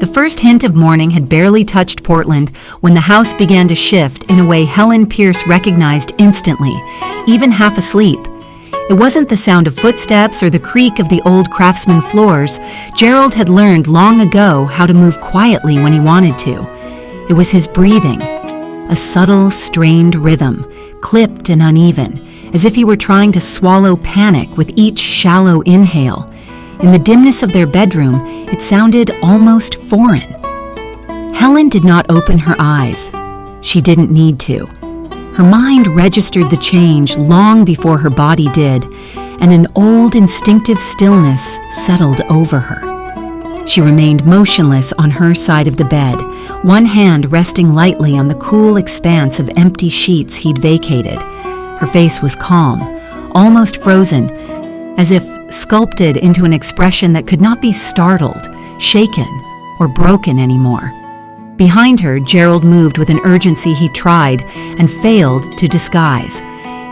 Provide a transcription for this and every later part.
The first hint of morning had barely touched Portland when the house began to shift in a way Helen Pierce recognized instantly, even half asleep. It wasn't the sound of footsteps or the creak of the old craftsman floors. Gerald had learned long ago how to move quietly when he wanted to. It was his breathing, a subtle, strained rhythm, clipped and uneven, as if he were trying to swallow panic with each shallow inhale. In the dimness of their bedroom, it sounded almost foreign. Helen did not open her eyes. She didn't need to. Her mind registered the change long before her body did, and an old instinctive stillness settled over her. She remained motionless on her side of the bed, one hand resting lightly on the cool expanse of empty sheets he'd vacated. Her face was calm, almost frozen, as if sculpted into an expression that could not be startled, shaken, or broken anymore. Behind her, Gerald moved with an urgency he tried and failed to disguise.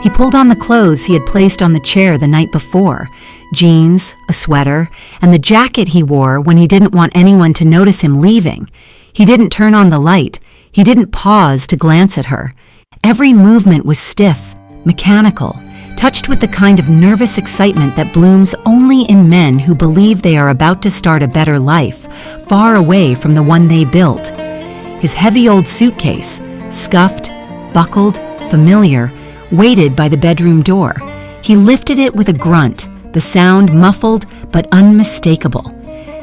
He pulled on the clothes he had placed on the chair the night before, jeans, a sweater, and the jacket he wore when he didn't want anyone to notice him leaving. He didn't turn on the light. He didn't pause to glance at her. Every movement was stiff, mechanical, touched with the kind of nervous excitement that blooms only in men who believe they are about to start a better life, far away from the one they built. His heavy old suitcase, scuffed, buckled, familiar, waited by the bedroom door. He lifted it with a grunt, the sound muffled but unmistakable.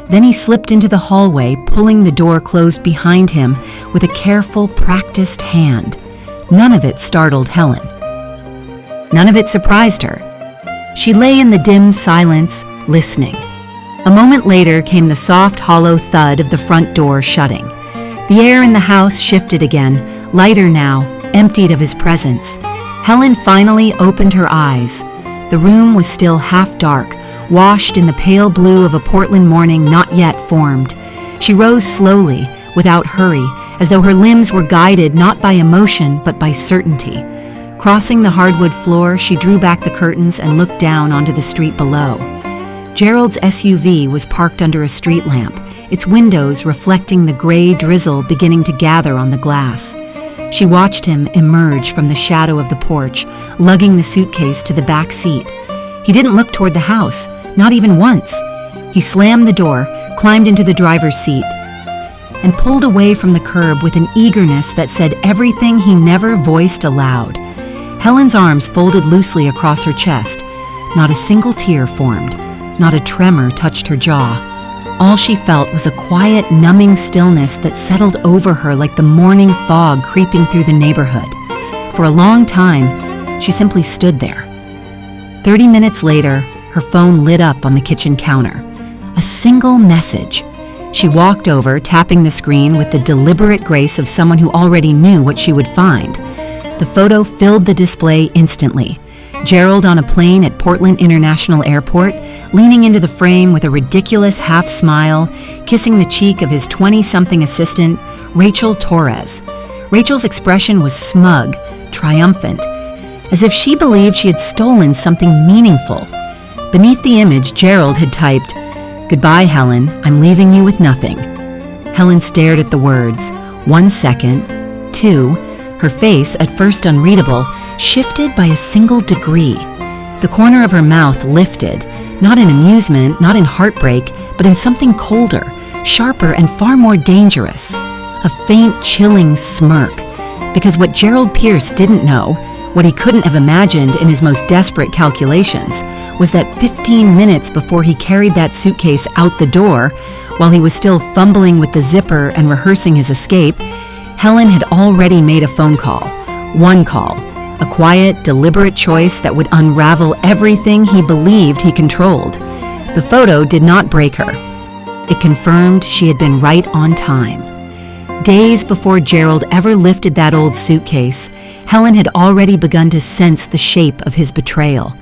Then he slipped into the hallway, pulling the door closed behind him with a careful, practiced hand. None of it startled Helen. None of it surprised her. She lay in the dim silence, listening. A moment later came the soft, hollow thud of the front door shutting. The air in the house shifted again, lighter now, emptied of his presence. Helen finally opened her eyes. The room was still half dark, washed in the pale blue of a Portland morning not yet formed. She rose slowly, without hurry, as though her limbs were guided not by emotion but by certainty. Crossing the hardwood floor, she drew back the curtains and looked down onto the street below. Gerald's SUV was parked under a street lamp, its windows reflecting the gray drizzle beginning to gather on the glass. She watched him emerge from the shadow of the porch, lugging the suitcase to the back seat. He didn't look toward the house, not even once. He slammed the door, climbed into the driver's seat, and pulled away from the curb with an eagerness that said everything he never voiced aloud. Helen's arms folded loosely across her chest. Not a single tear formed. Not a tremor touched her jaw. All she felt was a quiet, numbing stillness that settled over her like the morning fog creeping through the neighborhood. For a long time, she simply stood there. 30 minutes later, her phone lit up on the kitchen counter. A single message. She walked over, tapping the screen with the deliberate grace of someone who already knew what she would find. The photo filled the display instantly. Gerald on a plane at Portland International Airport, leaning into the frame with a ridiculous half smile, kissing the cheek of his 20-something assistant, Rachel Torres. Rachel's expression was smug, triumphant, as if she believed she had stolen something meaningful. Beneath the image, Gerald had typed, "Goodbye, Helen, I'm leaving you with nothing." Helen stared at the words. 1 second, 2, her face, at first unreadable, shifted by a single degree. The corner of her mouth lifted, not in amusement, not in heartbreak, but in something colder, sharper, and far more dangerous. A faint, chilling smirk. Because what Gerald Pierce didn't know, what he couldn't have imagined in his most desperate calculations, was that 15 minutes before he carried that suitcase out the door, while he was still fumbling with the zipper and rehearsing his escape, Helen had already made a phone call. One call. A quiet, deliberate choice that would unravel everything he believed he controlled. The photo did not break her. It confirmed she had been right on time. Days before Gerald ever lifted that old suitcase, Helen had already begun to sense the shape of his betrayal.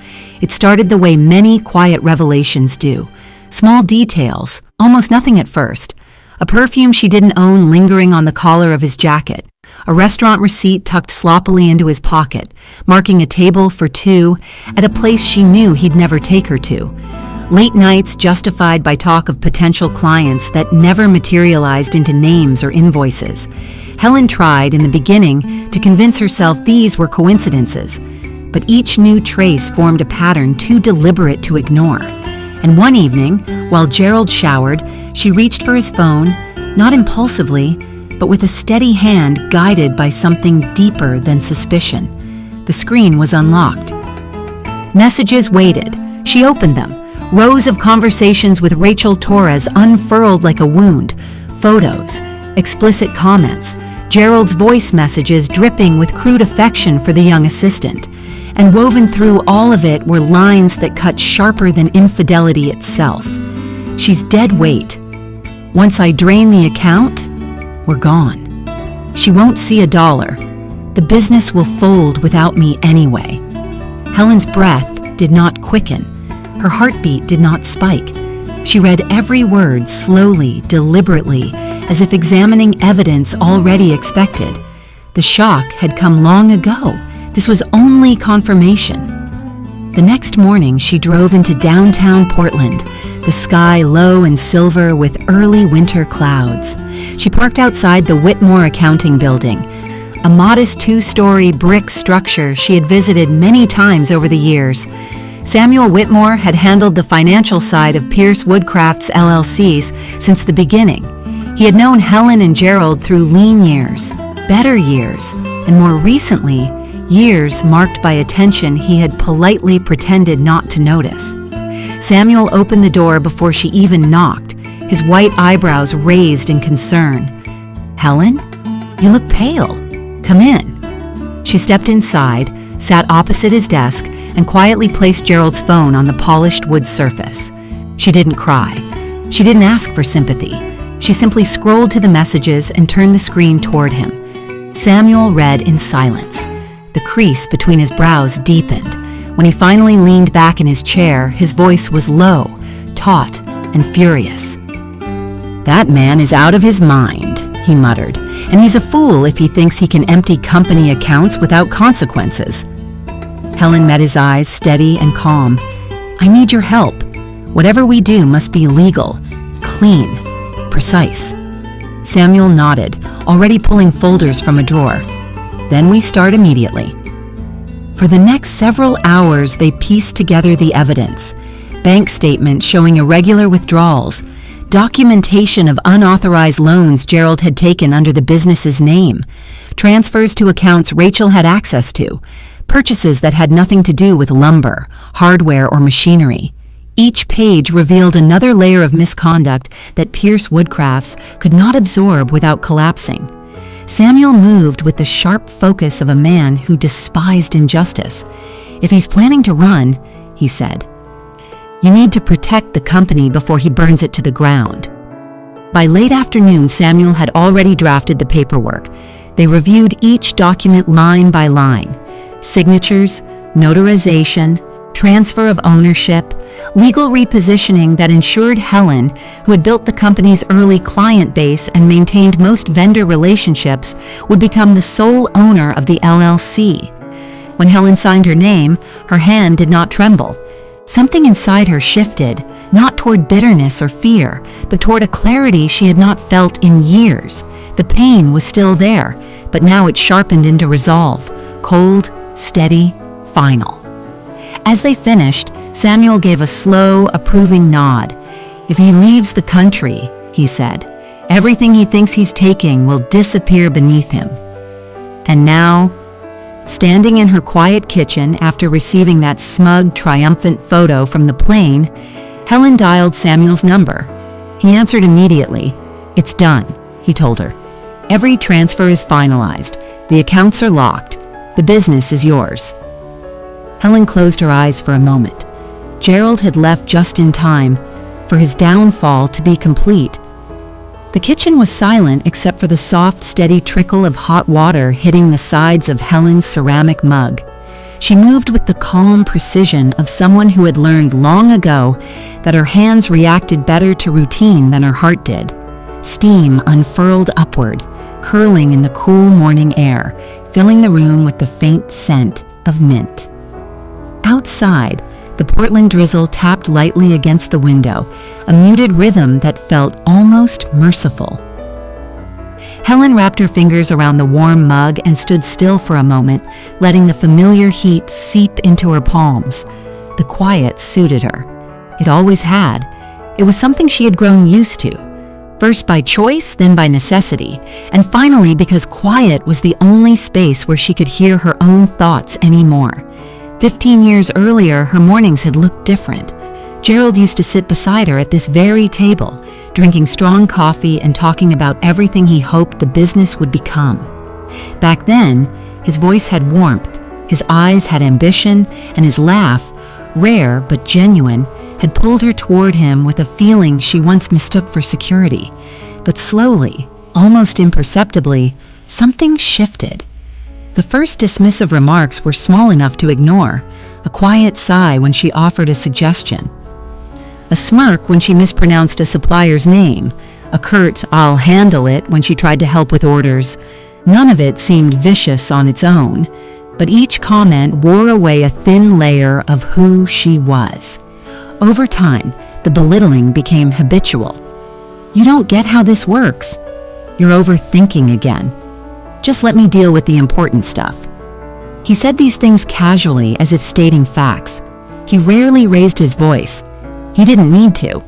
It started the way many quiet revelations do. Small details, almost nothing at first. A perfume she didn't own lingering on the collar of his jacket. A restaurant receipt tucked sloppily into his pocket, marking a table for two at a place she knew he'd never take her to. Late nights justified by talk of potential clients that never materialized into names or invoices. Helen tried, in the beginning, to convince herself these were coincidences, but each new trace formed a pattern too deliberate to ignore. And one evening, while Gerald showered, she reached for his phone, not impulsively, but with a steady hand guided by something deeper than suspicion. The screen was unlocked. Messages waited. She opened them. Rows of conversations with Rachel Torres unfurled like a wound. Photos, explicit comments, Gerald's voice messages dripping with crude affection for the young assistant. And woven through all of it were lines that cut sharper than infidelity itself. She's dead weight. Once I drain the account, we're gone. She won't see $1. The business will fold without me anyway. Helen's breath did not quicken. Her heartbeat did not spike. She read every word slowly, deliberately, as if examining evidence already expected. The shock had come long ago. This was only confirmation. The next morning, she drove into downtown Portland, the sky low and silver with early winter clouds. She parked outside the Whitmore Accounting Building, a modest 2-story brick structure she had visited many times over the years. Samuel Whitmore had handled the financial side of Pierce Woodcraft's LLCs since the beginning. He had known Helen and Gerald through lean years, better years, and more recently, years marked by attention he had politely pretended not to notice. Samuel opened the door before she even knocked, his white eyebrows raised in concern. "Helen, you look pale. Come in." She stepped inside, sat opposite his desk, and quietly placed Gerald's phone on the polished wood surface. She didn't cry. She didn't ask for sympathy. She simply scrolled to the messages and turned the screen toward him. Samuel read in silence. The crease between his brows deepened. When he finally leaned back in his chair, his voice was low, taut, and furious. "That man is out of his mind," he muttered, "and he's a fool if he thinks he can empty company accounts without consequences." Helen met his eyes, steady and calm. "I need your help. Whatever we do must be legal, clean, precise." Samuel nodded, already pulling folders from a drawer. "Then we start immediately." For the next several hours, they pieced together the evidence. Bank statements showing irregular withdrawals, documentation of unauthorized loans Gerald had taken under the business's name, transfers to accounts Rachel had access to, purchases that had nothing to do with lumber, hardware, or machinery. Each page revealed another layer of misconduct that Pierce Woodcrafts could not absorb without collapsing. Samuel moved with the sharp focus of a man who despised injustice. "If he's planning to run," he said, "you need to protect the company before he burns it to the ground." By late afternoon, Samuel had already drafted the paperwork. They reviewed each document line by line. Signatures, notarization, transfer of ownership, legal repositioning that ensured Helen, who had built the company's early client base and maintained most vendor relationships, would become the sole owner of the LLC. When Helen signed her name, her hand did not tremble. Something inside her shifted, not toward bitterness or fear, but toward a clarity she had not felt in years. The pain was still there, but now it sharpened into resolve, cold, steady, final. As they finished, Samuel gave a slow, approving nod. "If he leaves the country," he said, "everything he thinks he's taking will disappear beneath him." And now, standing in her quiet kitchen after receiving that smug, triumphant photo from the plane, Helen dialed Samuel's number. He answered immediately. "It's done," he told her. "Every transfer is finalized. The accounts are locked. The business is yours." Helen closed her eyes for a moment. Gerald had left just in time for his downfall to be complete. The kitchen was silent except for the soft, steady trickle of hot water hitting the sides of Helen's ceramic mug. She moved with the calm precision of someone who had learned long ago that her hands reacted better to routine than her heart did. Steam unfurled upward, curling in the cool morning air, filling the room with the faint scent of mint. Outside, The Portland drizzle tapped lightly against the window, a muted rhythm that felt almost merciful. Helen wrapped her fingers around the warm mug and stood still for a moment, letting the familiar heat seep into her palms. The quiet suited her. It always had. It was something she had grown used to, first by choice, then by necessity, and finally because quiet was the only space where she could hear her own thoughts anymore. 15 years earlier, her mornings had looked different. Gerald used to sit beside her at this very table, drinking strong coffee and talking about everything he hoped the business would become. Back then, his voice had warmth, his eyes had ambition, and his laugh, rare but genuine, had pulled her toward him with a feeling she once mistook for security. But slowly, almost imperceptibly, something shifted. The first dismissive remarks were small enough to ignore, a quiet sigh when she offered a suggestion, a smirk when she mispronounced a supplier's name, a curt "I'll handle it" when she tried to help with orders. None of it seemed vicious on its own, but each comment wore away a thin layer of who she was. Over time, the belittling became habitual. "You don't get how this works. You're overthinking again. Just let me deal with the important stuff." He said these things casually, as if stating facts. He rarely raised his voice. He didn't need to.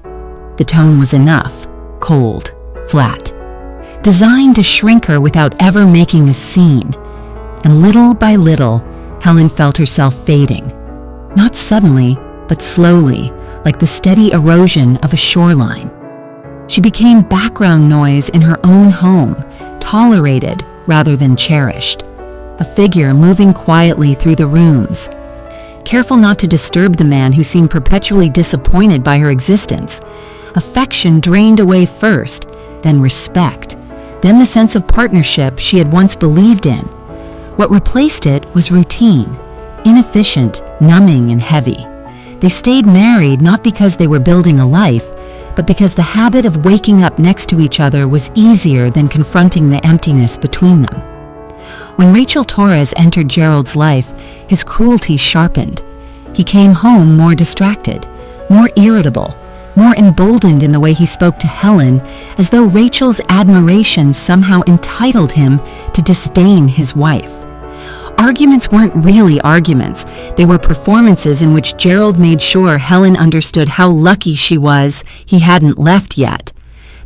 The tone was enough, cold, flat, designed to shrink her without ever making a scene. And little by little, Helen felt herself fading. Not suddenly, but slowly, like the steady erosion of a shoreline. She became background noise in her own home, tolerated rather than cherished. A figure moving quietly through the rooms, careful not to disturb the man who seemed perpetually disappointed by her existence. Affection drained away first, then respect, then the sense of partnership she had once believed in. What replaced it was routine, inefficient, numbing, and heavy. They stayed married not because they were building a life, but because the habit of waking up next to each other was easier than confronting the emptiness between them. When Rachel Torres entered Gerald's life, his cruelty sharpened. He came home more distracted, more irritable, more emboldened in the way he spoke to Helen, as though Rachel's admiration somehow entitled him to disdain his wife. Arguments weren't really arguments. They were performances in which Gerald made sure Helen understood how lucky she was he hadn't left yet.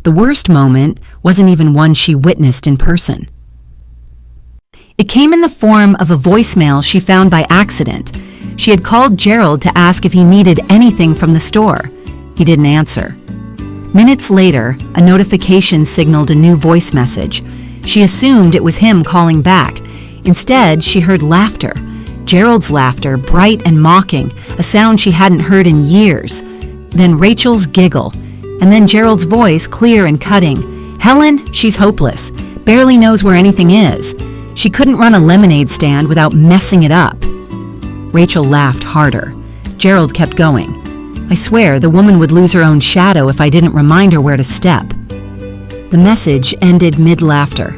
The worst moment wasn't even one she witnessed in person. It came in the form of a voicemail she found by accident. She had called Gerald to ask if he needed anything from the store. He didn't answer. Minutes later, a notification signaled a new voice message. She assumed it was him calling back. Instead, she heard laughter. Gerald's laughter, bright and mocking, a sound she hadn't heard in years. Then Rachel's giggle, and then Gerald's voice, clear and cutting. "Helen, she's hopeless. Barely knows where anything is. She couldn't run a lemonade stand without messing it up." Rachel laughed harder. Gerald kept going. "I swear the woman would lose her own shadow if I didn't remind her where to step." The message ended mid-laughter.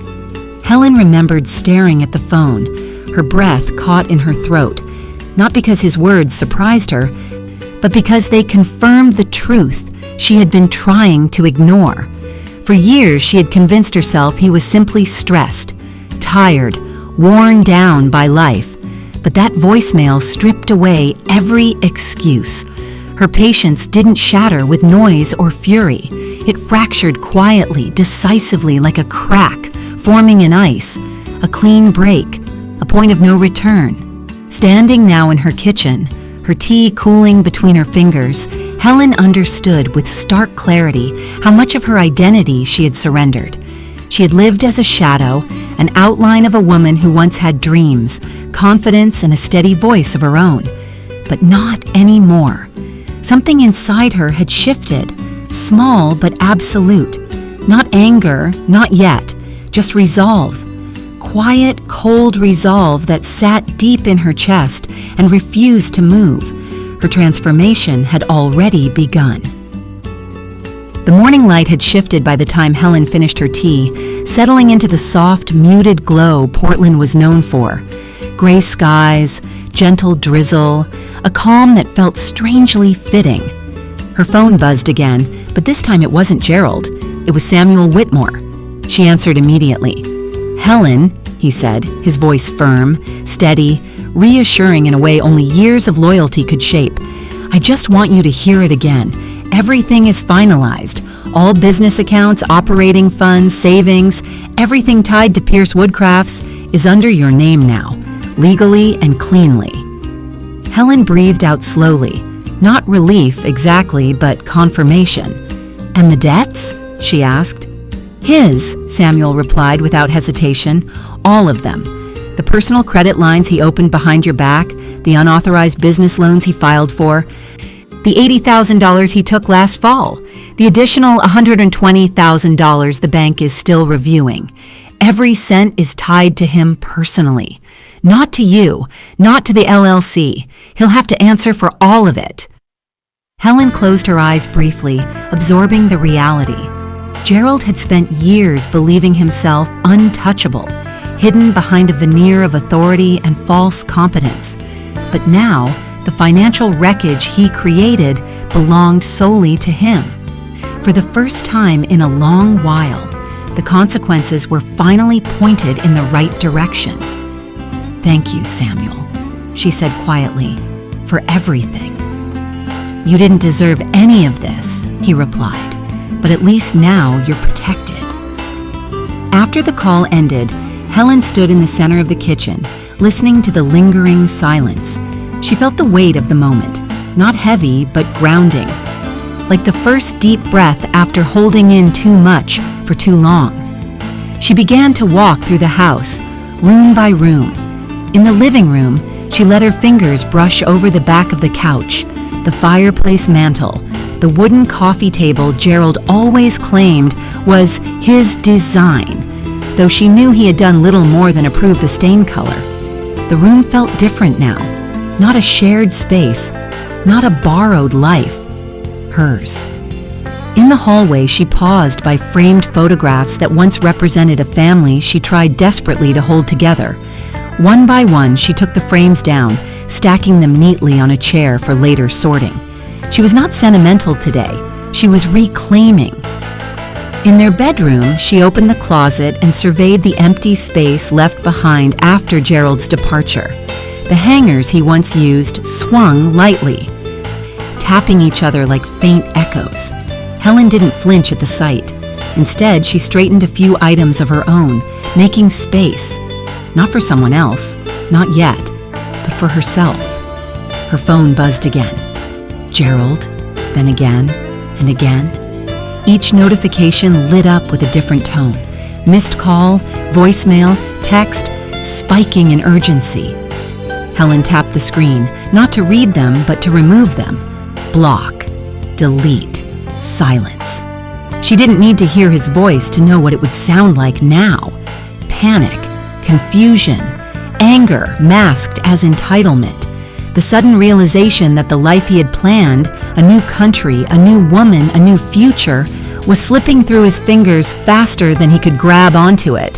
Helen remembered staring at the phone, her breath caught in her throat, not because his words surprised her, but because they confirmed the truth she had been trying to ignore. For years, she had convinced herself he was simply stressed, tired, worn down by life. But that voicemail stripped away every excuse. Her patience didn't shatter with noise or fury. It fractured quietly, decisively, like a crack forming in ice, a clean break, a point of no return. Standing now in her kitchen, her tea cooling between her fingers, Helen understood with stark clarity how much of her identity she had surrendered. She had lived as a shadow, an outline of a woman who once had dreams, confidence, and a steady voice of her own. But not anymore. Something inside her had shifted, small but absolute. Not anger, not yet, just resolve. Quiet, cold resolve that sat deep in her chest and refused to move. Her transformation had already begun. The morning light had shifted by the time Helen finished her tea, settling into the soft, muted glow Portland was known for. Gray skies, gentle drizzle, a calm that felt strangely fitting. Her phone buzzed again, but this time it wasn't Gerald. It was Samuel Whitmore. She answered immediately. "Helen," he said, his voice firm, steady, reassuring in a way only years of loyalty could shape. "I just want you to hear it again. Everything is finalized. All business accounts, operating funds, savings, everything tied to Pierce Woodcrafts is under your name now, legally and cleanly." Helen breathed out slowly. Not relief exactly, but confirmation. "And the debts?" she asked. "His," Samuel replied without hesitation. "All of them. The personal credit lines he opened behind your back, the unauthorized business loans he filed for, the $80,000 he took last fall, the additional $120,000 the bank is still reviewing. Every cent is tied to him personally. Not to you, not to the LLC. He'll have to answer for all of it." Helen closed her eyes briefly, absorbing the reality. Gerald had spent years believing himself untouchable, hidden behind a veneer of authority and false competence. But now, the financial wreckage he created belonged solely to him. For the first time in a long while, the consequences were finally pointed in the right direction. "Thank you, Samuel," she said quietly, "for everything." "You didn't deserve any of this," he replied, "but at least now you're protected." After the call ended, Helen stood in the center of the kitchen, listening to the lingering silence. She felt the weight of the moment, not heavy, but grounding, like the first deep breath after holding in too much for too long. She began to walk through the house, room by room. In the living room, she let her fingers brush over the back of the couch, the fireplace mantel, the wooden coffee table Gerald always claimed was his design, though she knew he had done little more than approve the stain color. The room felt different now, not a shared space, not a borrowed life, hers. In the hallway, she paused by framed photographs that once represented a family she tried desperately to hold together. One by one, she took the frames down, stacking them neatly on a chair for later sorting. She was not sentimental today. She was reclaiming. In their bedroom, she opened the closet and surveyed the empty space left behind after Gerald's departure. The hangers he once used swung lightly, tapping each other like faint echoes. Helen didn't flinch at the sight. Instead, she straightened a few items of her own, making space. Not for someone else, not yet, but for herself. Her phone buzzed again. Gerald, then again and again. Each notification lit up with a different tone. Missed call, voicemail, text, spiking in urgency. Helen tapped the screen, not to read them, but to remove them. Block, delete, silence. She didn't need to hear his voice to know what it would sound like now. Panic, confusion, anger masked as entitlement. The sudden realization that the life he had planned, a new country, a new woman, a new future, was slipping through his fingers faster than he could grab onto it.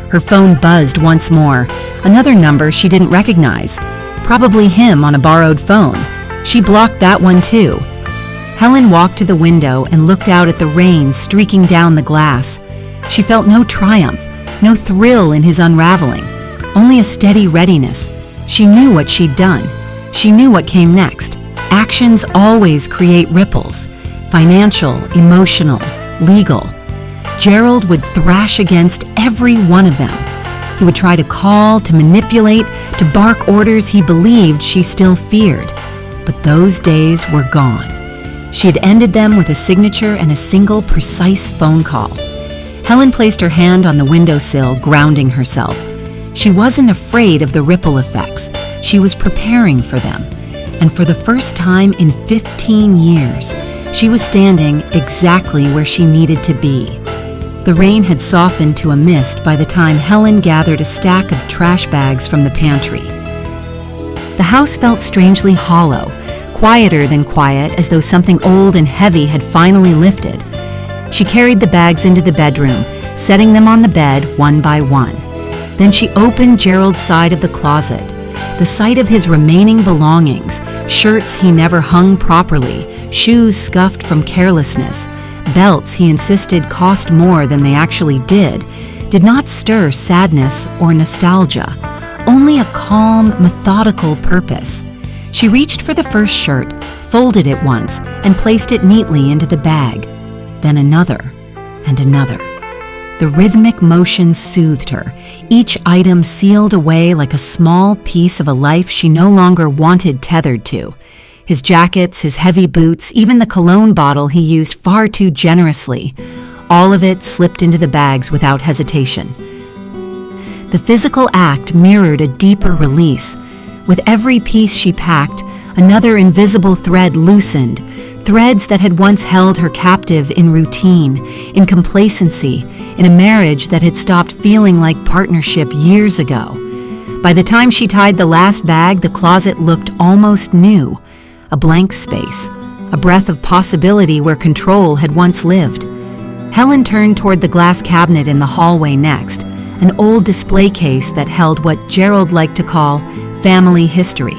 Her phone buzzed once more, another number she didn't recognize. Probably him on a borrowed phone. She blocked that one too. Helen walked to the window and looked out at the rain streaking down the glass. She felt no triumph, no thrill in his unraveling, only a steady readiness. She knew what she'd done. She knew what came next. Actions always create ripples. Financial, emotional, legal. Gerald would thrash against every one of them. He would try to call, to manipulate, to bark orders he believed she still feared. But those days were gone. She had ended them with a signature and a single precise phone call. Helen placed her hand on the windowsill, grounding herself. She wasn't afraid of the ripple effects. She was preparing for them. And for the first time in 15 years, she was standing exactly where she needed to be. The rain had softened to a mist by the time Helen gathered a stack of trash bags from the pantry. The house felt strangely hollow, quieter than quiet, as though something old and heavy had finally lifted. She carried the bags into the bedroom, setting them on the bed one by one. Then she opened Gerald's side of the closet. the sight of his remaining belongings, shirts he never hung properly, shoes scuffed from carelessness, belts he insisted cost more than they actually did not stir sadness or nostalgia, only a calm, methodical purpose. She reached for the first shirt, folded it once, and placed it neatly into the bag. Then another and another. The rhythmic motion soothed her, each item sealed away like a small piece of a life she no longer wanted tethered to. His jackets, his heavy boots, even the cologne bottle he used far too generously. All of it slipped into the bags without hesitation. The physical act mirrored a deeper release. With every piece she packed, another invisible thread loosened, threads that had once held her captive in routine, in complacency, in a marriage that had stopped feeling like partnership years ago. By the time she tied the last bag, the closet looked almost new, a blank space, a breath of possibility where control had once lived. Helen turned toward the glass cabinet in the hallway next, an old display case that held what Gerald liked to call family history.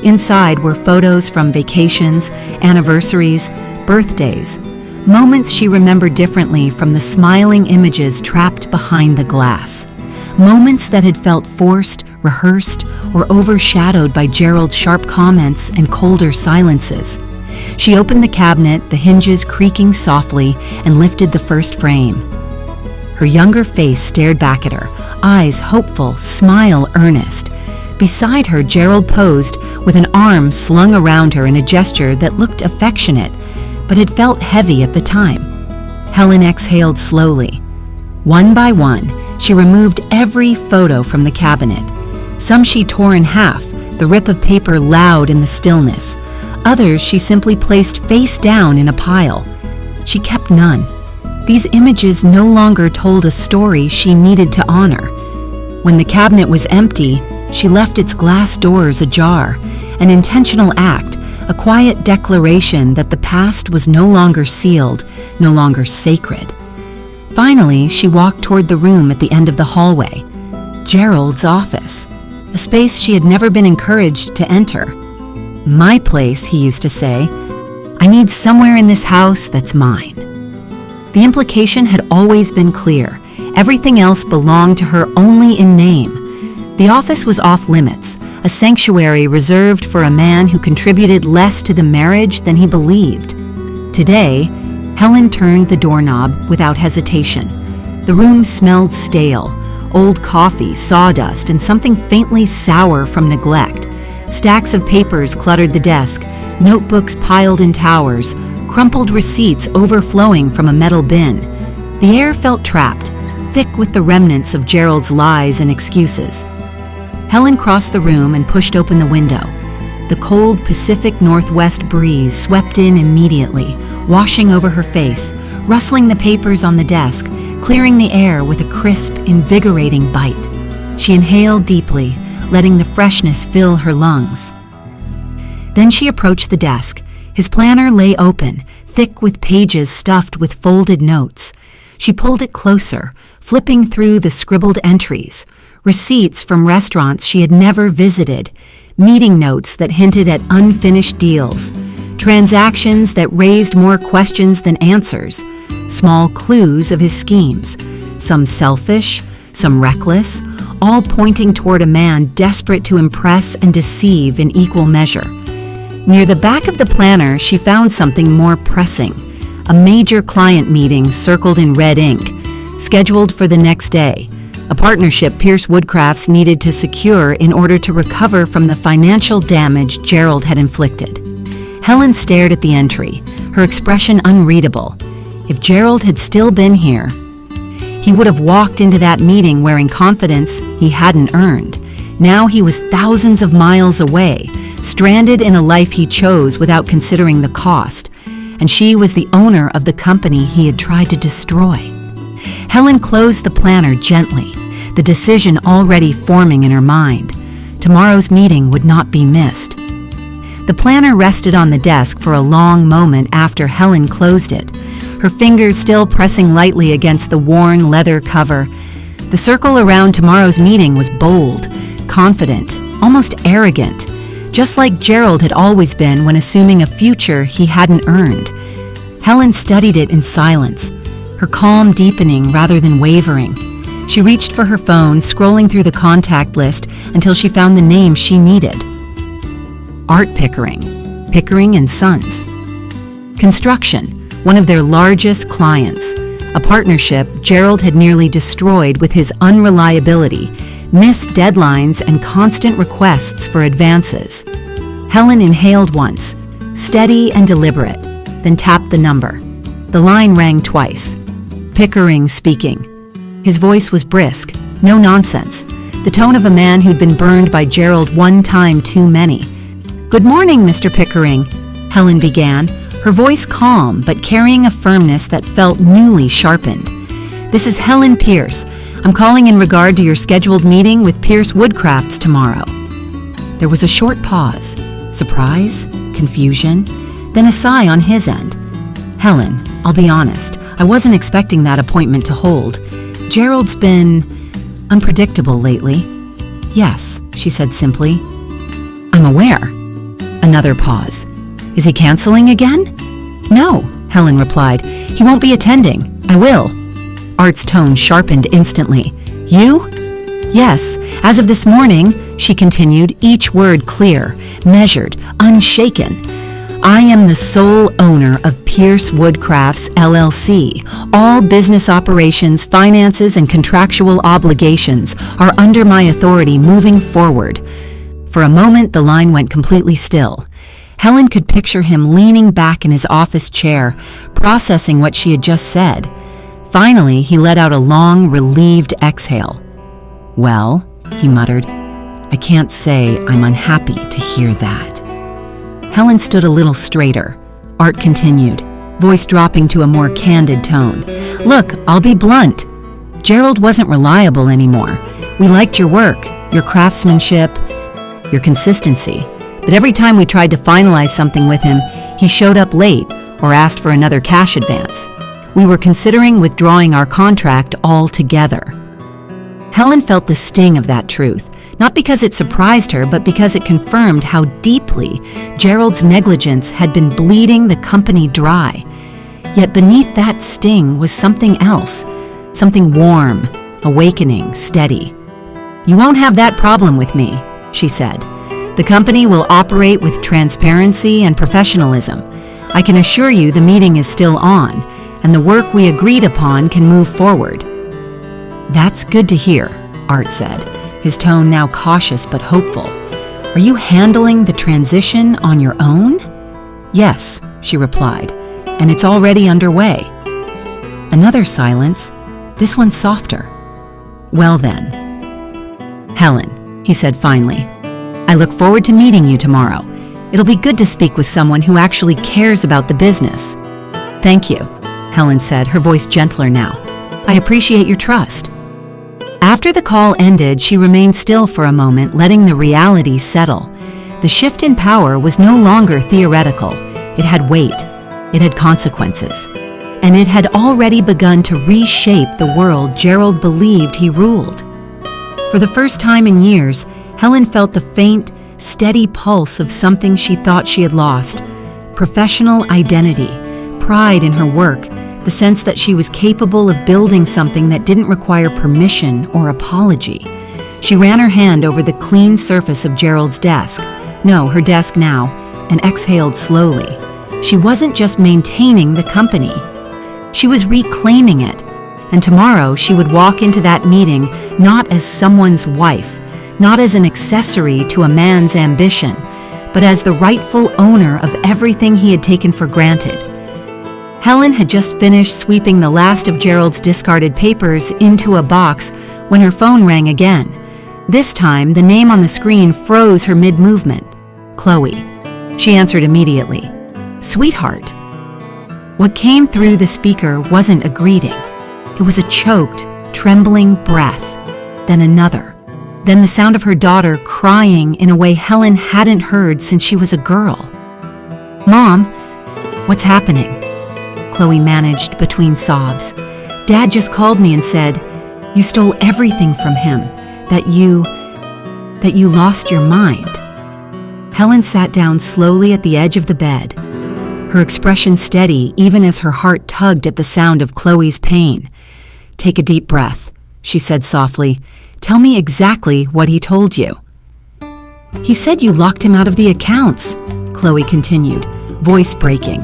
Inside were photos from vacations, anniversaries, birthdays, moments she remembered differently from the smiling images trapped behind the glass. Moments that had felt forced, rehearsed, or overshadowed by Gerald's sharp comments and colder silences. She opened the cabinet, the hinges creaking softly, and lifted the first frame. Her younger face stared back at her, eyes hopeful, smile earnest. Beside her, Gerald posed with an arm slung around her in a gesture that looked affectionate, but had felt heavy at the time. Helen exhaled slowly. One by one, she removed every photo from the cabinet. Some she tore in half, the rip of paper loud in the stillness. Others she simply placed face down in a pile. She kept none. These images no longer told a story she needed to honor. When the cabinet was empty, she left its glass doors ajar, an intentional act, a quiet declaration that the past was no longer sealed, no longer sacred. Finally, she walked toward the room at the end of the hallway, Gerald's office, a space she had never been encouraged to enter. "My place," he used to say. "I need somewhere in this house that's mine." The implication had always been clear. Everything else belonged to her only in name. The office was off limits, a sanctuary reserved for a man who contributed less to the marriage than he believed. Today, Helen turned the doorknob without hesitation. The room smelled stale, old coffee, sawdust, and something faintly sour from neglect. Stacks of papers cluttered the desk, notebooks piled in towers, crumpled receipts overflowing from a metal bin. The air felt trapped, thick with the remnants of Gerald's lies and excuses. Helen crossed the room and pushed open the window. The cold Pacific Northwest breeze swept in immediately, washing over her face, rustling the papers on the desk, clearing the air with a crisp, invigorating bite. She inhaled deeply, letting the freshness fill her lungs. Then she approached the desk. His planner lay open, thick with pages stuffed with folded notes. She pulled it closer, flipping through the scribbled entries, receipts from restaurants she had never visited, meeting notes that hinted at unfinished deals, transactions that raised more questions than answers, small clues of his schemes, some selfish, some reckless, all pointing toward a man desperate to impress and deceive in equal measure. Near the back of the planner, she found something more pressing, a major client meeting circled in red ink, scheduled for the next day, a partnership Pierce Woodcrafts needed to secure in order to recover from the financial damage Gerald had inflicted. Helen stared at the entry, her expression unreadable. If Gerald had still been here, he would have walked into that meeting wearing confidence he hadn't earned. Now he was thousands of miles away, stranded in a life he chose without considering the cost, and she was the owner of the company he had tried to destroy. Helen closed the planner gently, the decision already forming in her mind. Tomorrow's meeting would not be missed. The planner rested on the desk for a long moment after Helen closed it, her fingers still pressing lightly against the worn leather cover. The circle around tomorrow's meeting was bold, confident, almost arrogant, just like Gerald had always been when assuming a future he hadn't earned. Helen studied it in silence, her calm deepening rather than wavering. She reached for her phone, scrolling through the contact list until she found the name she needed. Art Pickering, Pickering & Sons. Construction, one of their largest clients, a partnership Gerald had nearly destroyed with his unreliability, missed deadlines, and constant requests for advances. Helen inhaled once, steady and deliberate, then tapped the number. The line rang twice. Pickering speaking. His voice was brisk, no nonsense, the tone of a man who'd been burned by Gerald one time too many. "Good morning, Mr. Pickering," Helen began, her voice calm but carrying a firmness that felt newly sharpened. "This is Helen Pierce. I'm calling in regard to your scheduled meeting with Pierce Woodcrafts tomorrow." There was a short pause, surprise, confusion, then a sigh on his end. "Helen, I'll be honest, I wasn't expecting that appointment to hold. Gerald's been unpredictable lately." "Yes," she said simply. "I'm aware." Another pause. "Is he canceling again?" "No," Helen replied. "He won't be attending. I will." Art's tone sharpened instantly. "You?" "Yes. As of this morning," she continued, each word clear, measured, unshaken. "I am the sole owner of Pierce Woodcrafts, LLC. All business operations, finances, and contractual obligations are under my authority moving forward." For a moment, the line went completely still. Helen could picture him leaning back in his office chair, processing what she had just said. Finally, he let out a long, relieved exhale. "Well," he muttered, "I can't say I'm unhappy to hear that." Helen stood a little straighter. Art continued, voice dropping to a more candid tone. "Look, I'll be blunt. Gerald wasn't reliable anymore. We liked your work, your craftsmanship, your consistency. But every time we tried to finalize something with him, he showed up late or asked for another cash advance. We were considering withdrawing our contract altogether." Helen felt the sting of that truth, not because it surprised her, but because it confirmed how deeply Gerald's negligence had been bleeding the company dry. Yet beneath that sting was something else, something warm, awakening, steady. "You won't have that problem with me," she said. "The company will operate with transparency and professionalism. I can assure you the meeting is still on, and the work we agreed upon can move forward." "That's good to hear," Art said, his tone now cautious but hopeful. "Are you handling the transition on your own?" "Yes," she replied, "and it's already underway." Another silence, this one softer. "Well then." "Helen," he said finally, "I look forward to meeting you tomorrow. It'll be good to speak with someone who actually cares about the business." "Thank you," Helen said, her voice gentler now. "I appreciate your trust." After the call ended, she remained still for a moment, letting the reality settle. The shift in power was no longer theoretical. It had weight. It had consequences. And it had already begun to reshape the world Gerald believed he ruled. For the first time in years, Helen felt the faint, steady pulse of something she thought she had lost: professional identity, pride in her work, the sense that she was capable of building something that didn't require permission or apology. She ran her hand over the clean surface of Gerald's desk, no, her desk now, and exhaled slowly. She wasn't just maintaining the company. She was reclaiming it. And tomorrow she would walk into that meeting not as someone's wife, not as an accessory to a man's ambition, but as the rightful owner of everything he had taken for granted. Helen had just finished sweeping the last of Gerald's discarded papers into a box when her phone rang again. This time, the name on the screen froze her mid-movement. Chloe. She answered immediately. "Sweetheart." What came through the speaker wasn't a greeting. It was a choked, trembling breath, then another. Then the sound of her daughter crying in a way Helen hadn't heard since she was a girl. "Mom, what's happening?" Chloe managed between sobs. "Dad just called me and said, you stole everything from him, that you..." that you lost your mind. Helen sat down slowly at the edge of the bed, her expression steady even as her heart tugged at the sound of Chloe's pain. "Take a deep breath," she said softly. "Tell me exactly what he told you." "He said you locked him out of the accounts," Chloe continued, voice breaking.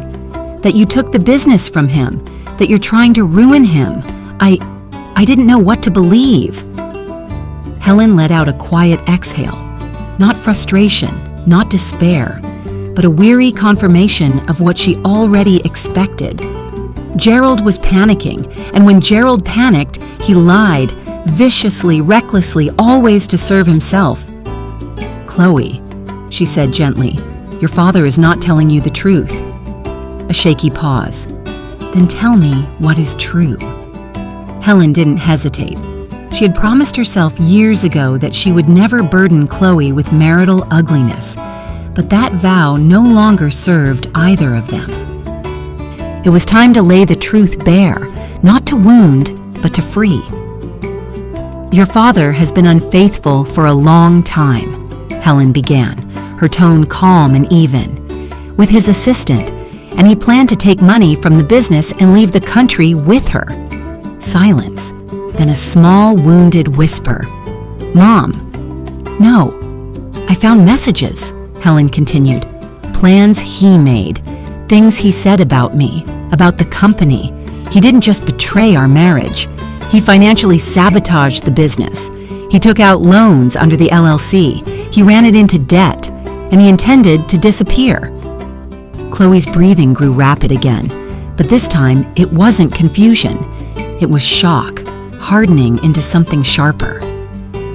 "That you took the business from him, that you're trying to ruin him. I didn't know what to believe." Helen let out a quiet exhale. Not frustration, not despair, but a weary confirmation of what she already expected. Gerald was panicking, and when Gerald panicked, he lied, viciously, recklessly, always to serve himself. "Chloe," she said gently, "your father is not telling you the truth." A shaky pause. "Then tell me what is true." Helen didn't hesitate. She had promised herself years ago that she would never burden Chloe with marital ugliness, but that vow no longer served either of them. It was time to lay the truth bare, not to wound, but to free. "Your father has been unfaithful for a long time," Helen began, her tone calm and even, "with his assistant, and he planned to take money from the business and leave the country with her." Silence, then a small, wounded whisper. "Mom." "No. I found messages," Helen continued. "Plans he made, things he said about me, about the company. He didn't just betray our marriage. He financially sabotaged the business. He took out loans under the LLC. He ran it into debt, and he intended to disappear." Chloe's breathing grew rapid again, but this time it wasn't confusion. It was shock, hardening into something sharper.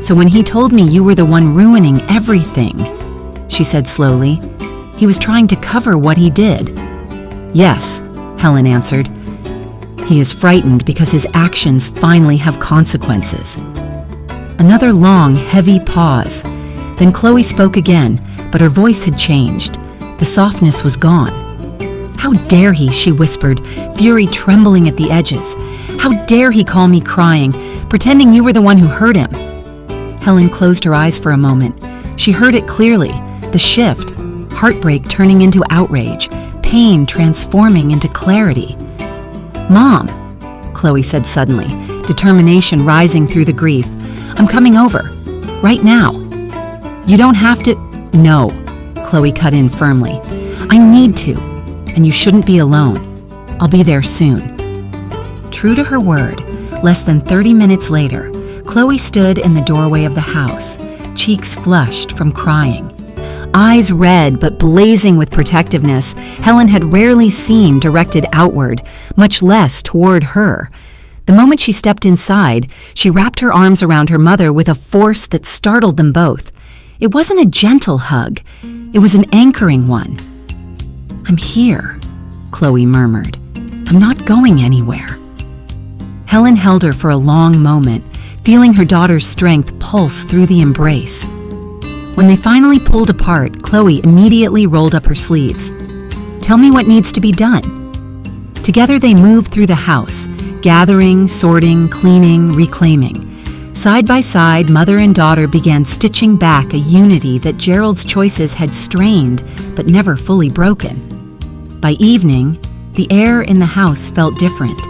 "So when he told me you were the one ruining everything," she said slowly, "he was trying to cover what he did." "Yes," Helen answered. "He is frightened because his actions finally have consequences." Another long, heavy pause. Then Chloe spoke again, but her voice had changed. The softness was gone. "How dare he," she whispered, fury trembling at the edges. "How dare he call me crying, pretending you were the one who hurt him?" Helen closed her eyes for a moment. She heard it clearly, the shift, heartbreak turning into outrage, pain transforming into clarity. "Mom," Chloe said suddenly, determination rising through the grief, "I'm coming over. Right now." "You don't have to—" "No," Chloe cut in firmly. "I need to, and you shouldn't be alone. I'll be there soon." True to her word, less than 30 minutes later, Chloe stood in the doorway of the house, cheeks flushed from crying. Eyes red but blazing with protectiveness Helen had rarely seen directed outward, much less toward her. The moment she stepped inside, she wrapped her arms around her mother with a force that startled them both. It wasn't a gentle hug. It was an anchoring one. "I'm here," Chloe murmured. "I'm not going anywhere." Helen held her for a long moment, feeling her daughter's strength pulse through the embrace. When they finally pulled apart, Chloe immediately rolled up her sleeves. "Tell me what needs to be done." Together they moved through the house, gathering, sorting, cleaning, reclaiming. Side by side, mother and daughter began stitching back a unity that Gerald's choices had strained but never fully broken. By evening, the air in the house felt different.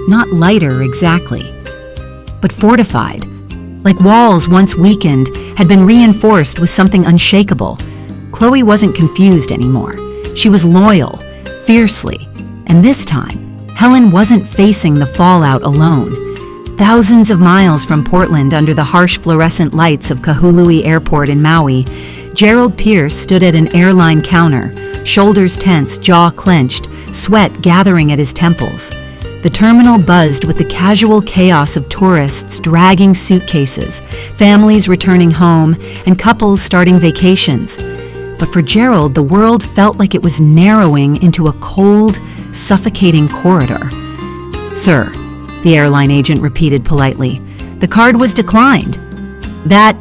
Not lighter exactly, but fortified. Like walls once weakened had been reinforced with something unshakable. Chloe wasn't confused anymore. She was loyal, fiercely, and this time, Helen wasn't facing the fallout alone. Thousands of miles from Portland under the harsh fluorescent lights of Kahului Airport in Maui, Gerald Pierce stood at an airline counter, shoulders tense, jaw clenched, sweat gathering at his temples. The terminal buzzed with the casual chaos of tourists dragging suitcases, families returning home, and couples starting vacations. But for Gerald, the world felt like it was narrowing into a cold, suffocating corridor. "Sir," the airline agent repeated politely, "the card was declined." That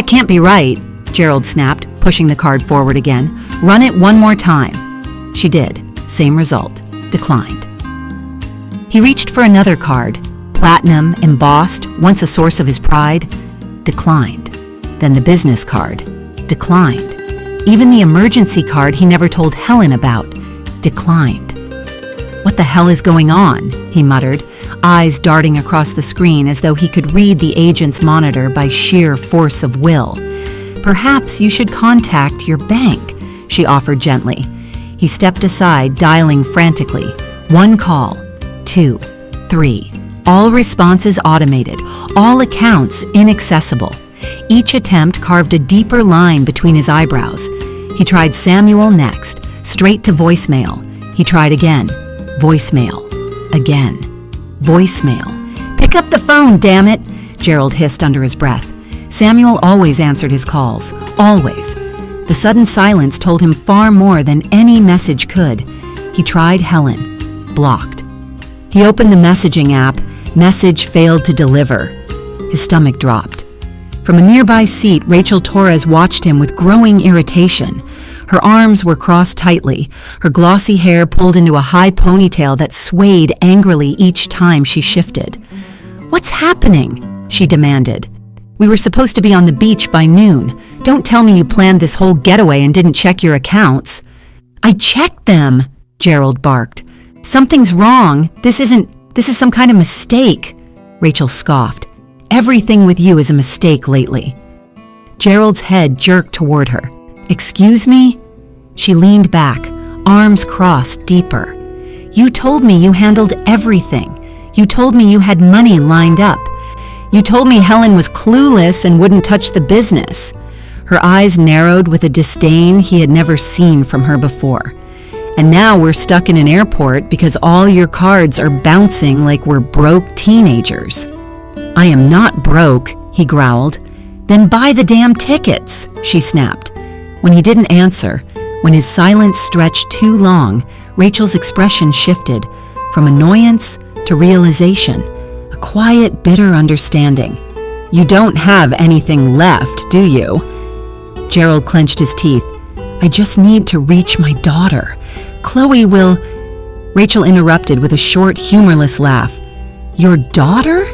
can't be right," Gerald snapped, pushing the card forward again. "Run it one more time." She did. Same result. Declined. He reached for another card, platinum, embossed, once a source of his pride. Declined. Then the business card. Declined. Even the emergency card he never told Helen about. Declined. "What the hell is going on?" he muttered, eyes darting across the screen as though he could read the agent's monitor by sheer force of will. "Perhaps you should contact your bank," she offered gently. He stepped aside, dialing frantically. 1 call, 2, 3. All responses automated, all accounts inaccessible. Each attempt carved a deeper line between his eyebrows. He tried Samuel next, straight to voicemail. He tried again. Voicemail. Again. Voicemail. "Pick up the phone, damn it!" Gerald hissed under his breath. Samuel always answered his calls. Always. The sudden silence told him far more than any message could. He tried Helen. Blocked. He opened the messaging app. Message failed to deliver. His stomach dropped. From a nearby seat, Rachel Torres watched him with growing irritation. Her arms were crossed tightly, her glossy hair pulled into a high ponytail that swayed angrily each time she shifted. "What's happening?" she demanded. "We were supposed to be on the beach by noon. Don't tell me you planned this whole getaway and didn't check your accounts." "I checked them," Gerald barked. "Something's wrong. This is some kind of mistake." Rachel scoffed. "Everything with you is a mistake lately." Gerald's head jerked toward her. "Excuse me?" She leaned back, arms crossed deeper. "You told me you handled everything. You told me you had money lined up. You told me Helen was clueless and wouldn't touch the business." Her eyes narrowed with a disdain he had never seen from her before. "And now we're stuck in an airport because all your cards are bouncing like we're broke teenagers." "I am not broke," he growled. "Then buy the damn tickets," she snapped. When he didn't answer, when his silence stretched too long, Rachel's expression shifted from annoyance to realization, a quiet, bitter understanding. "You don't have anything left, do you?" Gerald clenched his teeth. "I just need to reach my daughter. Chloe will—" Rachel interrupted with a short, humorless laugh. "Your daughter?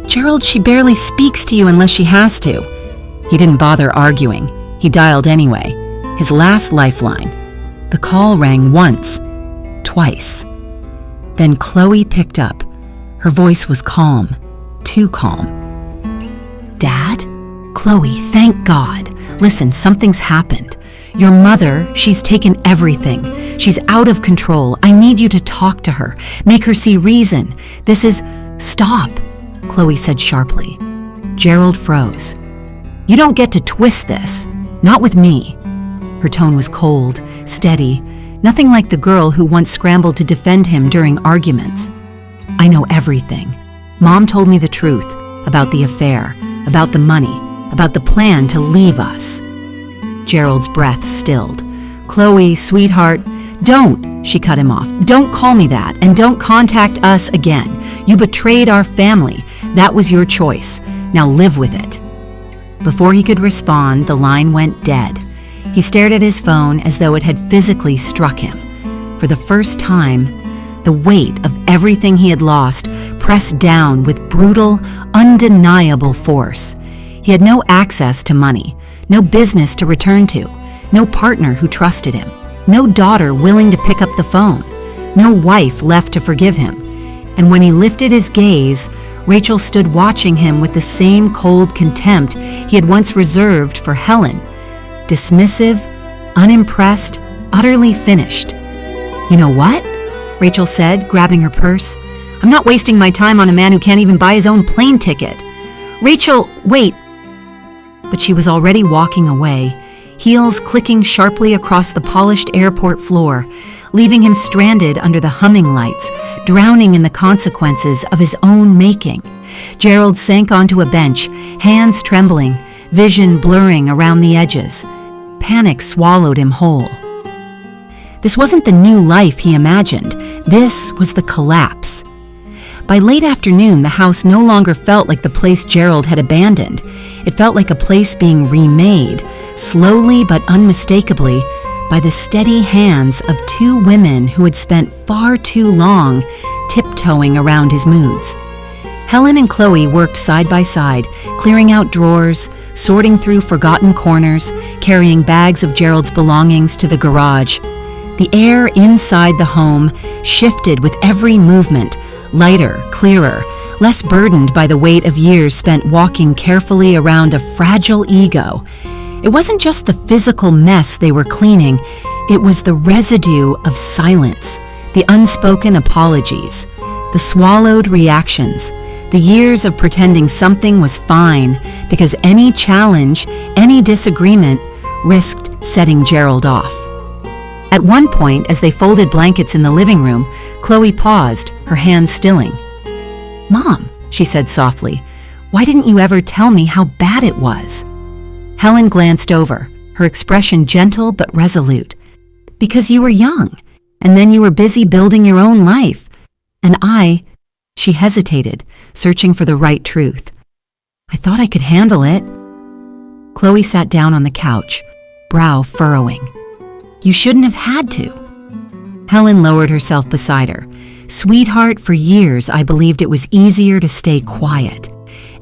Gerald, she barely speaks to you unless she has to." He didn't bother arguing. He dialed anyway, his last lifeline. The call rang once, twice. Then Chloe picked up. Her voice was calm, too calm. "Dad? Chloe, thank God. Listen, something's happened. Your mother, she's taken everything. She's out of control. I need you to talk to her. Make her see reason. This is—" "Stop," Chloe said sharply. Gerald froze. "You don't get to twist this. Not with me." Her tone was cold, steady, nothing like the girl who once scrambled to defend him during arguments. "I know everything. Mom told me the truth about the affair, about the money, about the plan to leave us." Gerald's breath stilled. "Chloe, sweetheart, don't," she cut him off. "Don't call me that, and don't contact us again. You betrayed our family. That was your choice. Now live with it." Before he could respond, the line went dead. He stared at his phone as though it had physically struck him. For the first time, the weight of everything he had lost pressed down with brutal, undeniable force. He had no access to money, no business to return to, no partner who trusted him, no daughter willing to pick up the phone, no wife left to forgive him. And when he lifted his gaze, Rachel stood watching him with the same cold contempt he had once reserved for Helen. Dismissive, unimpressed, utterly finished. "You know what?" Rachel said, grabbing her purse. "I'm not wasting my time on a man who can't even buy his own plane ticket." "Rachel, wait!" But she was already walking away, heels clicking sharply across the polished airport floor, leaving him stranded under the humming lights, drowning in the consequences of his own making. Gerald sank onto a bench, hands trembling, vision blurring around the edges. Panic swallowed him whole. This wasn't the new life he imagined. This was the collapse. By late afternoon, the house no longer felt like the place Gerald had abandoned. It felt like a place being remade, slowly but unmistakably, by the steady hands of two women who had spent far too long tiptoeing around his moods. Helen and Chloe worked side by side, clearing out drawers, sorting through forgotten corners, carrying bags of Gerald's belongings to the garage. The air inside the home shifted with every movement, lighter, clearer, less burdened by the weight of years spent walking carefully around a fragile ego. It wasn't just the physical mess they were cleaning, it was the residue of silence, the unspoken apologies, the swallowed reactions, the years of pretending something was fine because any challenge, any disagreement, risked setting Gerald off. At one point, as they folded blankets in the living room, Chloe paused, her hands stilling. "Mom," she said softly, "why didn't you ever tell me how bad it was?" Helen glanced over, her expression gentle but resolute. "Because you were young, and then you were busy building your own life. And She hesitated, searching for the right truth. "I thought I could handle it." Chloe sat down on the couch, brow furrowing. "You shouldn't have had to." Helen lowered herself beside her. "Sweetheart, for years I believed it was easier to stay quiet.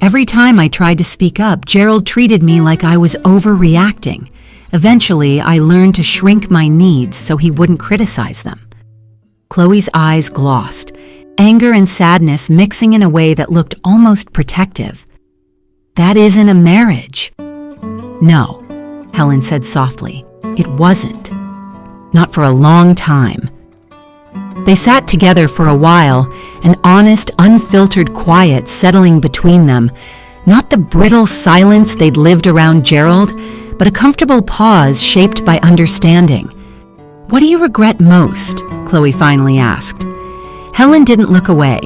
Every time I tried to speak up, Gerald treated me like I was overreacting. Eventually, I learned to shrink my needs so he wouldn't criticize them." Chloe's eyes glossed, anger and sadness mixing in a way that looked almost protective. "That isn't a marriage." "No," Helen said softly, "it wasn't. Not for a long time." They sat together for a while, an honest, unfiltered quiet settling between them, not the brittle silence they'd lived around Gerald, but a comfortable pause shaped by understanding. "What do you regret most?" Chloe finally asked. Helen didn't look away.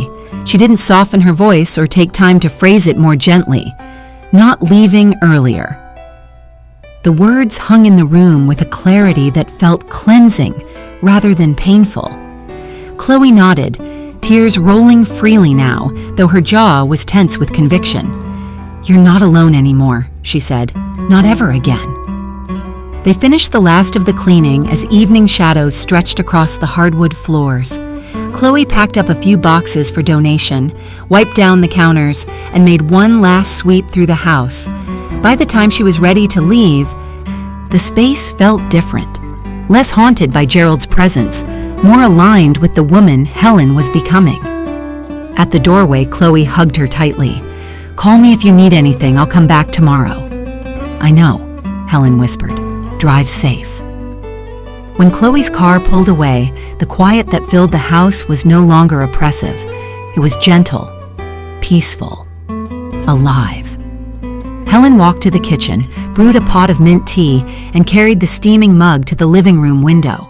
She didn't soften her voice or take time to phrase it more gently. "Not leaving earlier." The words hung in the room with a clarity that felt cleansing rather than painful. Chloe nodded, tears rolling freely now, though her jaw was tense with conviction. "You're not alone anymore," she said. "Not ever again." They finished the last of the cleaning as evening shadows stretched across the hardwood floors. Chloe packed up a few boxes for donation, wiped down the counters, and made one last sweep through the house. By the time she was ready to leave, the space felt different, less haunted by Gerald's presence, more aligned with the woman Helen was becoming. At the doorway, Chloe hugged her tightly. "Call me if you need anything. I'll come back tomorrow." "I know," Helen whispered. "Drive safe." When Chloe's car pulled away, the quiet that filled the house was no longer oppressive. It was gentle, peaceful, alive. Helen walked to the kitchen, brewed a pot of mint tea, and carried the steaming mug to the living room window.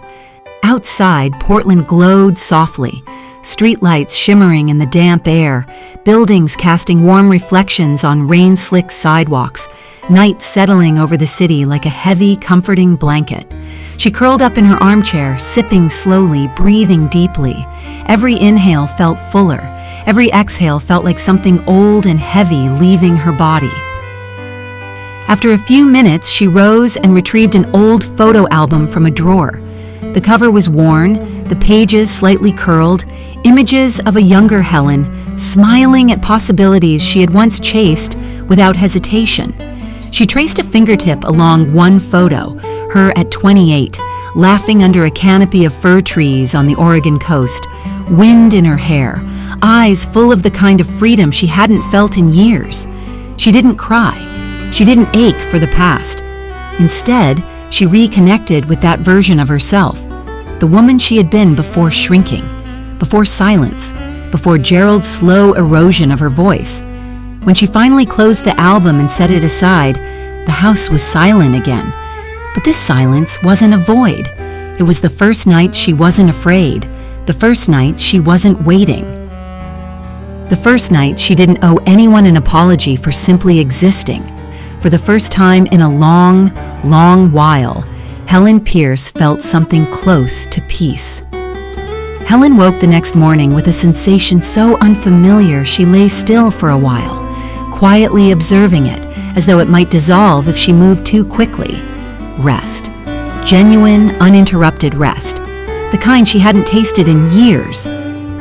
Outside, Portland glowed softly, streetlights shimmering in the damp air, buildings casting warm reflections on rain-slicked sidewalks, night settling over the city like a heavy, comforting blanket. She curled up in her armchair, sipping slowly, breathing deeply. Every inhale felt fuller. Every exhale felt like something old and heavy leaving her body. After a few minutes, she rose and retrieved an old photo album from a drawer. The cover was worn, the pages slightly curled, images of a younger Helen, smiling at possibilities she had once chased without hesitation. She traced a fingertip along one photo, her at 28, laughing under a canopy of fir trees on the Oregon coast, wind in her hair, eyes full of the kind of freedom she hadn't felt in years. She didn't cry. She didn't ache for the past. Instead, she reconnected with that version of herself, the woman she had been before shrinking, before silence, before Gerald's slow erosion of her voice. When she finally closed the album and set it aside, the house was silent again. But this silence wasn't a void. It was the first night she wasn't afraid, the first night she wasn't waiting. The first night she didn't owe anyone an apology for simply existing. For the first time in a long, long while, Helen Pierce felt something close to peace. Helen woke the next morning with a sensation so unfamiliar she lay still for a while, quietly observing it, as though it might dissolve if she moved too quickly. Rest. Genuine, uninterrupted rest. The kind she hadn't tasted in years.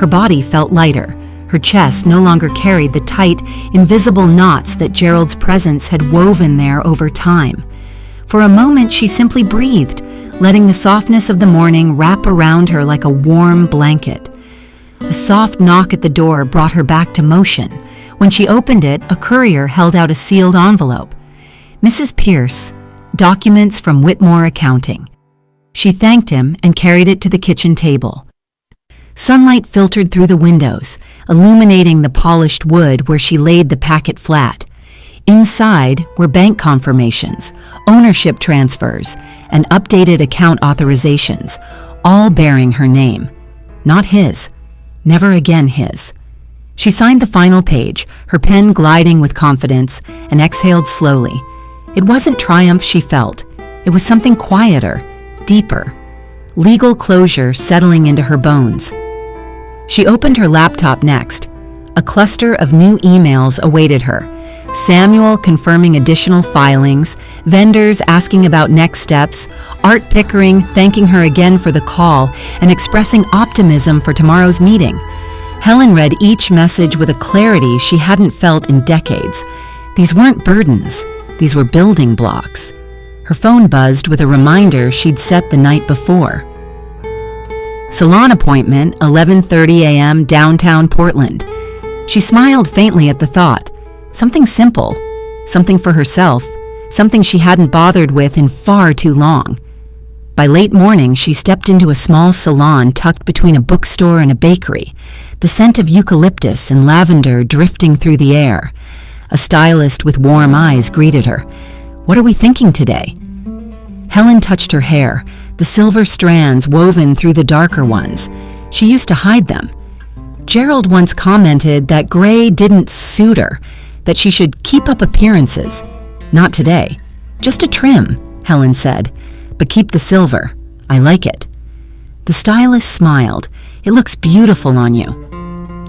Her body felt lighter, Her chest no longer carried the tight, invisible knots that Gerald's presence had woven there over time. For a moment, she simply breathed, letting the softness of the morning wrap around her like a warm blanket. A soft knock at the door brought her back to motion. When she opened it, a courier held out a sealed envelope. Mrs. Pierce, documents from Whitmore Accounting. She thanked him and carried it to the kitchen table. Sunlight filtered through the windows, illuminating the polished wood where she laid the packet flat. Inside were bank confirmations, ownership transfers, and updated account authorizations, all bearing her name. Not his. Never again his. She signed the final page, her pen gliding with confidence, and exhaled slowly. It wasn't triumph she felt. It was something quieter, deeper. Legal closure settling into her bones. She opened her laptop next. A cluster of new emails awaited her. Samuel confirming additional filings, vendors asking about next steps, Art Pickering thanking her again for the call and expressing optimism for tomorrow's meeting. Helen read each message with a clarity she hadn't felt in decades. These weren't burdens. These were building blocks. Her phone buzzed with a reminder she'd set the night before. Salon appointment, 11:30 a.m., downtown Portland. She smiled faintly at the thought. Something simple, something for herself, something she hadn't bothered with in far too long. By late morning, she stepped into a small salon tucked between a bookstore and a bakery, the scent of eucalyptus and lavender drifting through the air. A stylist with warm eyes greeted her. "What are we thinking today?" Helen touched her hair, the silver strands woven through the darker ones. She used to hide them. Gerald once commented that gray didn't suit her, that she should keep up appearances. "Not today. Just a trim," Helen said. "But keep the silver. I like it." The stylist smiled. "It looks beautiful on you."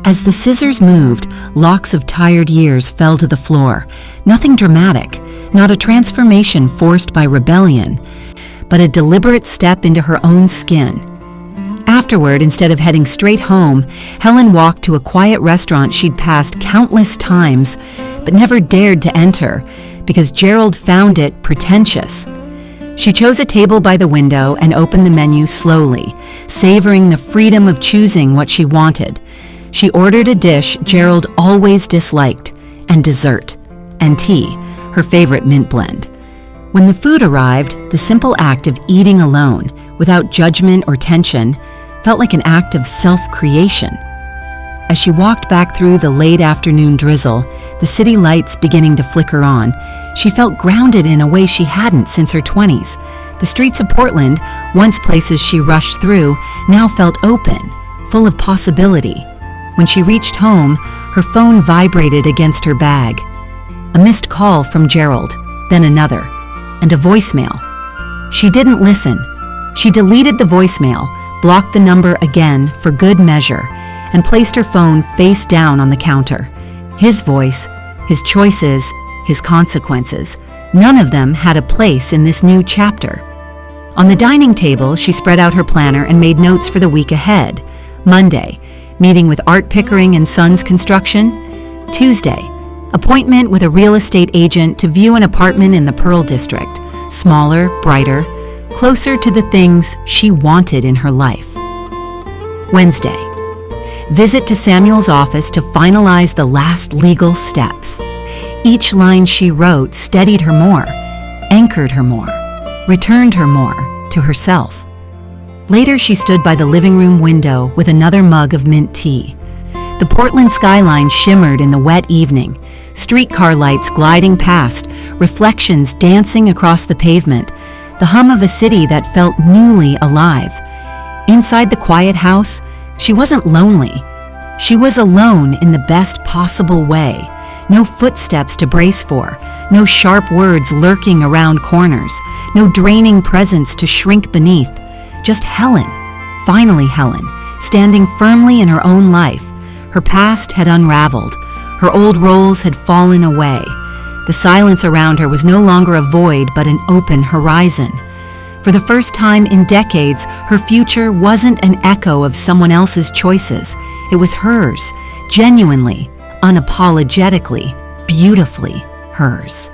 As the scissors moved, locks of tired years fell to the floor. Nothing dramatic, not a transformation forced by rebellion, but a deliberate step into her own skin. Afterward, instead of heading straight home, Helen walked to a quiet restaurant she'd passed countless times, but never dared to enter, because Gerald found it pretentious. She chose a table by the window and opened the menu slowly, savoring the freedom of choosing what she wanted. She ordered a dish Gerald always disliked, and dessert, and tea, her favorite mint blend. When the food arrived, the simple act of eating alone, without judgment or tension, felt like an act of self-creation. As she walked back through the late afternoon drizzle, the city lights beginning to flicker on, she felt grounded in a way she hadn't since her 20s. The streets of Portland, once places she rushed through, now felt open, full of possibility. When she reached home, her phone vibrated against her bag. A missed call from Gerald, then another, and a voicemail. She didn't listen. She deleted the voicemail, blocked the number again for good measure, and placed her phone face down on the counter. His voice, his choices, his consequences, none of them had a place in this new chapter. On the dining table, she spread out her planner and made notes for the week ahead. Monday, meeting with Art Pickering and Sons Construction. Tuesday, appointment with a real estate agent to view an apartment in the Pearl District, smaller, brighter, closer to the things she wanted in her life. Wednesday, visit to Samuel's office to finalize the last legal steps. Each line she wrote steadied her more, anchored her more, returned her more to herself. Later, she stood by the living room window with another mug of mint tea. The Portland skyline shimmered in the wet evening, streetcar lights gliding past, reflections dancing across the pavement, the hum of a city that felt newly alive. Inside the quiet house, she wasn't lonely. She was alone in the best possible way. No footsteps to brace for, no sharp words lurking around corners, no draining presence to shrink beneath. Just Helen, finally Helen, standing firmly in her own life. Her past had unraveled. Her old roles had fallen away. The silence around her was no longer a void but an open horizon. For the first time in decades, her future wasn't an echo of someone else's choices. It was hers, genuinely, unapologetically, beautifully hers.